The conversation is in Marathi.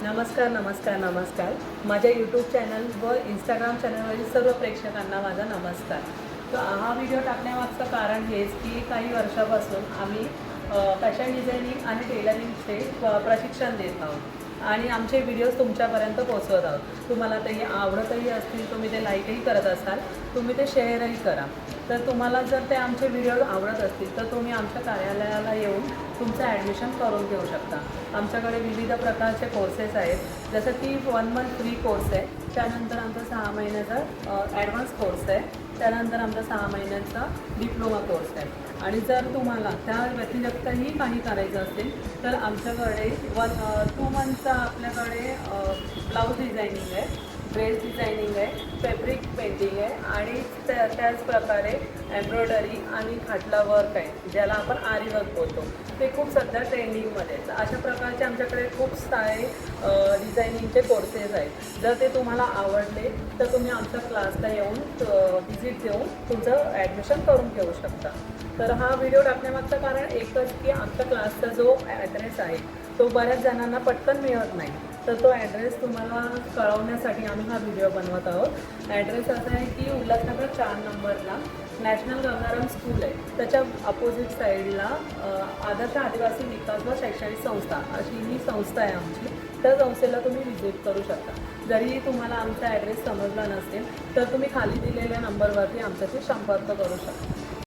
नमस्कार नमस्कार नमस्कार माझ्या यूट्यूब चॅनल व इंस्टाग्राम चॅनलवरील सर्व प्रेक्षकांना माझा नमस्कार। तर हा व्हिडिओ टाकण्यामागचं कारण हेच की काही वर्षापासून आम्ही फॅशन डिझायनिंग आणि टेलरिंगचे प्रशिक्षण देत आहोत आणि आमचे व्हिडिओज तुमच्यापर्यंत पोहोचवत आहोत। तुम्हाला ते आवडतही असतील, तुम्ही ते लाईकही करत असाल, तुम्ही ते शेअरही करा। तर तुम्हाला जर ते आमचे व्हिडिओ आवडत असतील तर तुम्ही आमच्या कार्यालयाला येऊन तुमचं ॲडमिशन करून घेऊ शकता। आमच्याकडे विविध प्रकारचे कोर्सेस आहेत, जसं की 1 मंथ फ्री कोर्स आहे, त्यानंतर आमचा 6 महिन्याचा ॲडव्हान्स कोर्स आहे, त्यानंतर आमचा 6 महिन्याचा डिप्लोमा कोर्स आहे। आणि जर तुम्हाला त्या व्यतिरिक्तही काही करायचं असेल तर आमच्याकडे 2 मंथचा आपल्याकडे ब्लाऊज डिझायनिंग आहे, ड्रेस डिझायनिंग आहे, फॅब्रिक पेंटिंग आहे आणि त्याचप्रकारे एम्ब्रॉयडरी आणि खाटला वर्क आहे, ज्याला आपण आरी वर्क बोलतो। ते खूप सध्या ट्रेंडिंगमध्ये आहेत। अशा प्रकारचे आमच्याकडे खूप सारे डिझायनिंगचे कोर्सेस आहेत। जर ते तुम्हाला आवडले तर तुम्ही आमच्या क्लासला येऊन व्हिजिट देऊन तुमचं ॲडमिशन करून घेऊ शकता। तर हा व्हिडिओ टाकण्यामागचं कारण एकच की आमच्या क्लासचा जो ॲड्रेस आहे तो बऱ्याच जणांना पटकन मिळत नाही, तर तो ॲड्रेस तुम्हाला कळवण्यासाठी आम्ही हा व्हिडिओ बनवत आहोत। ॲड्रेस असा आहे की उल्हासनगर 4 नंबरला नॅशनल गंगाराम स्कूल आहे, त्याच्या अपोजिट साईडला आदर्श आदिवासी विकास व शैक्षणिक संस्था अशी ही संस्था आहे आमची। त्या संस्थेला तुम्ही व्हिजिट करू शकता। जरी तुम्हाला आमचा ॲड्रेस समजला नसेल तर तुम्ही खाली दिलेल्या नंबरवरती आमच्याशी संपर्क करू शकता।